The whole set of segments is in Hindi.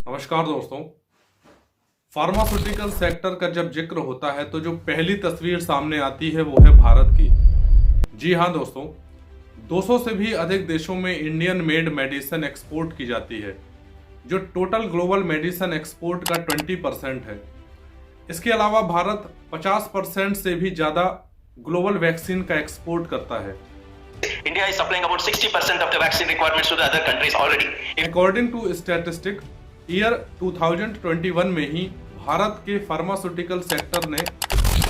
नमस्कार दोस्तों। फार्मास्यूटिकल सेक्टर का जब जिक्र होता है तो जो पहली तस्वीर सामने आती है वो है भारत की। जी हाँ दोस्तों, 200 से भी अधिक देशों में इंडियन मेड मेडिसिन एक्सपोर्ट की जाती है, जो टोटल ग्लोबल मेडिसिन एक्सपोर्ट का 20% है। इसके अलावा भारत 50% से भी ज़्यादा ग्लोबल वैक्सीन का एक्सपोर्ट करता है। India is supplying about 60% of the vaccine requirements to the other countries already. According to statistic, year 2021 में ही भारत के फार्मास्यूटिकल सेक्टर ने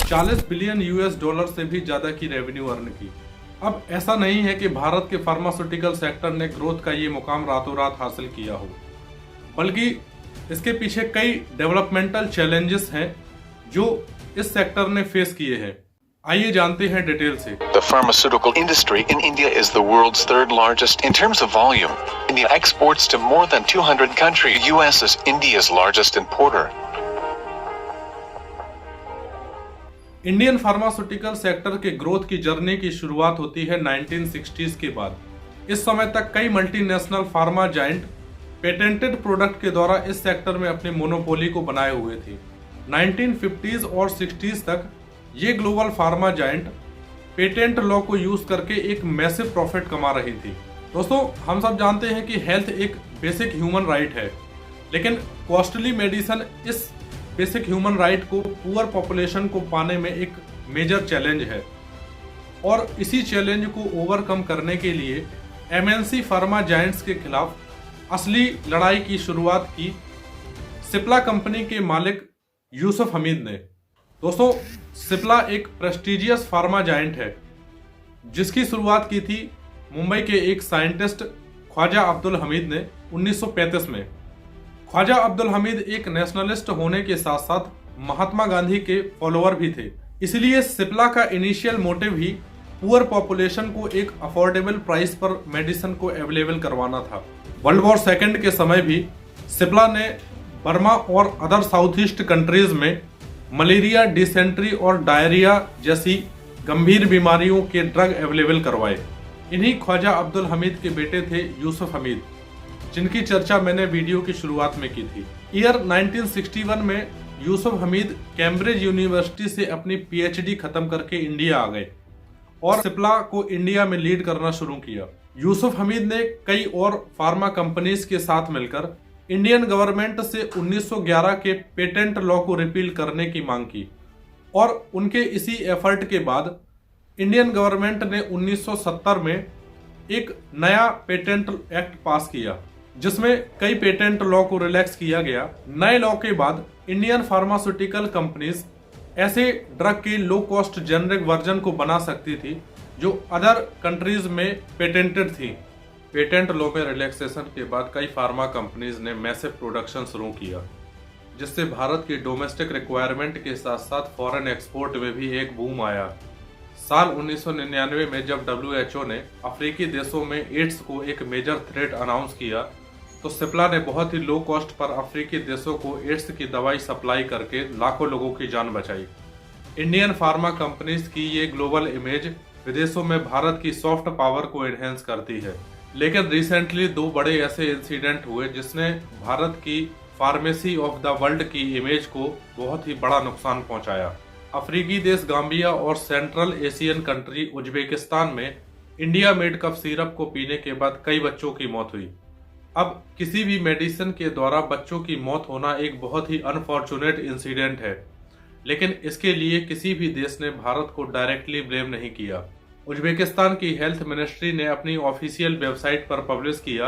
40 बिलियन US डॉलर से भी ज़्यादा की रेवेन्यू अर्न की। अब ऐसा नहीं है कि भारत के फार्मास्यूटिकल सेक्टर ने ग्रोथ का ये मुकाम रातों रात हासिल किया हो, बल्कि इसके पीछे कई डेवलपमेंटल चैलेंजेस हैं जो इस सेक्टर ने फेस किए हैं। आइए जानते हैं डिटेल से। The pharmaceutical industry in India is the world's third largest in terms of volume. India exports to more than 200 countries. US is India's largest importer. Indian pharmaceutical sector के ग्रोथ की जर्नी की शुरुआत होती है 1960s के बाद। इस समय तक कई multinational pharma giant patented product के द्वारा इस सेक्टर में अपनी मोनोपोली को बनाए हुए थे। 1950s और 60s तक ये global pharma giant patent law को यूज करके एक मैसिव प्रॉफिट कमा रही थी। दोस्तों, हम सब जानते हैं कि हेल्थ एक बेसिक ह्यूमन राइट है, लेकिन कॉस्टली मेडिसिन इस बेसिक ह्यूमन राइट को पुअर पॉपुलेशन को पाने में एक मेजर चैलेंज है। और इसी चैलेंज को ओवरकम करने के लिए एमएनसी फार्मा जायंट्स के खिलाफ असली लड़ाई की शुरुआत की सिप्ला कंपनी के मालिक यूसुफ हमीद ने। दोस्तों, सिप्ला एक प्रेस्टिजियस फार्मा जायंट है जिसकी शुरुआत की थी मुंबई के एक साइंटिस्ट ख्वाजा अब्दुल हमीद ने 1935 में। ख्वाजा अब्दुल हमीद एक नेशनलिस्ट होने के साथ साथ महात्मा गांधी के फॉलोअर भी थे, इसलिए सिप्ला का इनिशियल मोटिव ही पुअर पॉपुलेशन को एक अफोर्डेबल प्राइस पर मेडिसिन को अवेलेबल करवाना था। वर्ल्ड वॉर सेकेंड के समय भी सिप्ला ने बर्मा और अदर साउथ ईस्ट कंट्रीज में मलेरिया, डिसेंट्री और डायरिया जैसी गंभीर बीमारियों के ड्रग अवेलेबल करवाए। इन्हीं ख्वाजा अब्दुल हमीद के बेटे थे यूसुफ हमीद, जिनकी चर्चा मैंने वीडियो की शुरुआत में की थी। ईयर 1961 में यूसुफ हमीद कैम्ब्रिज यूनिवर्सिटी से अपनी PhD खत्म करके इंडिया आ गए और सिप्ला को इंडिया में लीड करना शुरू किया। यूसुफ हमीद ने कई और फार्मा कंपनीज के साथ मिलकर इंडियन गवर्नमेंट से 1911 के पेटेंट लॉ को रिपील करने की मांग की और उनके इसी एफर्ट के बाद इंडियन गवर्नमेंट ने 1970 में एक नया पेटेंट एक्ट पास किया जिसमें कई पेटेंट लॉ को रिलैक्स किया गया। नए लॉ के बाद इंडियन फार्मास्यूटिकल कंपनीज ऐसे ड्रग के लो कॉस्ट जेनरिक वर्जन को बना सकती थी जो अदर कंट्रीज में पेटेंटेड थी। पेटेंट लॉ में रिलैक्सेशन के बाद कई फार्मा कंपनीज ने मैसिव प्रोडक्शन शुरू किया, जिससे भारत की डोमेस्टिक रिक्वायरमेंट के साथ साथ फॉरेन एक्सपोर्ट में भी एक बूम आया। साल 1999 में जब WHO ने अफ्रीकी देशों में एड्स को एक मेजर थ्रेट अनाउंस किया तो सिप्ला ने बहुत ही लो कॉस्ट पर अफ्रीकी देशों को एड्स की दवाई सप्लाई करके लाखों लोगों की जान बचाई। इंडियन फार्मा कंपनीज की ये ग्लोबल इमेज विदेशों में भारत की सॉफ्ट पावर को एनहेंस करती है। लेकिन रिसेंटली दो बड़े ऐसे इंसिडेंट हुए जिसने भारत की फार्मेसी ऑफ द वर्ल्ड की इमेज को बहुत ही बड़ा नुकसान पहुंचाया। अफ्रीकी देश गाम्बिया और सेंट्रल एशियन कंट्री उज्बेकिस्तान में इंडिया मेड कफ सिरप को पीने के बाद कई बच्चों की मौत हुई। अब किसी भी मेडिसिन के द्वारा बच्चों की मौत होना एक बहुत ही अनफॉर्चुनेट इंसिडेंट है, लेकिन इसके लिए किसी भी देश ने भारत को डायरेक्टली ब्लेम नहीं किया। उज्बेकिस्तान की हेल्थ मिनिस्ट्री ने अपनी ऑफिशियल वेबसाइट पर पब्लिश किया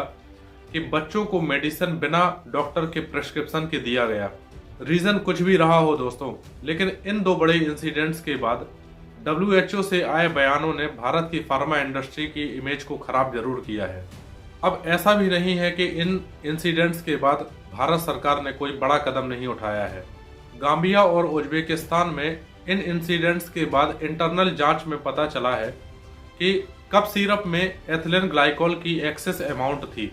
कि बच्चों को मेडिसिन बिना डॉक्टर के प्रिस्क्रिप्शन के दिया गया। रीजन कुछ भी रहा हो दोस्तों, लेकिन इन दो बड़े इंसिडेंट्स के बाद WHO से आए बयानों ने भारत की फार्मा इंडस्ट्री की इमेज को खराब जरूर किया है। अब ऐसा भी नहीं है कि इन इंसिडेंट्स के बाद भारत सरकार ने कोई बड़ा कदम नहीं उठाया है। गाम्बिया और उज्बेकिस्तान में इन इंसिडेंट्स के बाद इंटरनल जांच में पता चला है कि कफ सिरप में एथिलीन ग्लाइकोल की एक्सेस अमाउंट थी,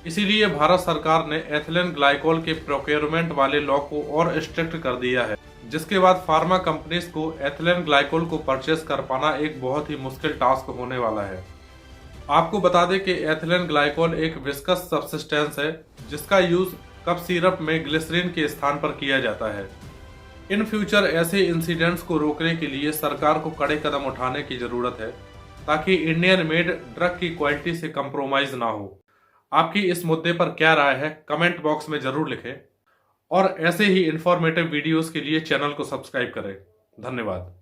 इसीलिए भारत सरकार ने एथिलीन ग्लाइकोल के प्रोक्योरमेंट वाले लॉ को और स्ट्रिक्ट कर दिया है, जिसके बाद फार्मा कंपनीज को एथिलीन ग्लाइकोल को परचेस कर पाना एक बहुत ही मुश्किल टास्क होने वाला है। आपको बता दें कि एथिलीन ग्लाइकोल एक विस्कस सब्सटेंस है जिसका यूज कफ सिरप में ग्लिसरीन के स्थान पर किया जाता है। इन फ्यूचर ऐसे इंसिडेंट्स को रोकने के लिए सरकार को कड़े कदम उठाने की जरूरत है ताकि इंडियन मेड ड्रग की क्वालिटी से कंप्रोमाइज ना हो। आपकी इस मुद्दे पर क्या राय है कमेंट बॉक्स में जरूर लिखें और ऐसे ही इंफॉर्मेटिव वीडियोस के लिए चैनल को सब्सक्राइब करें। धन्यवाद।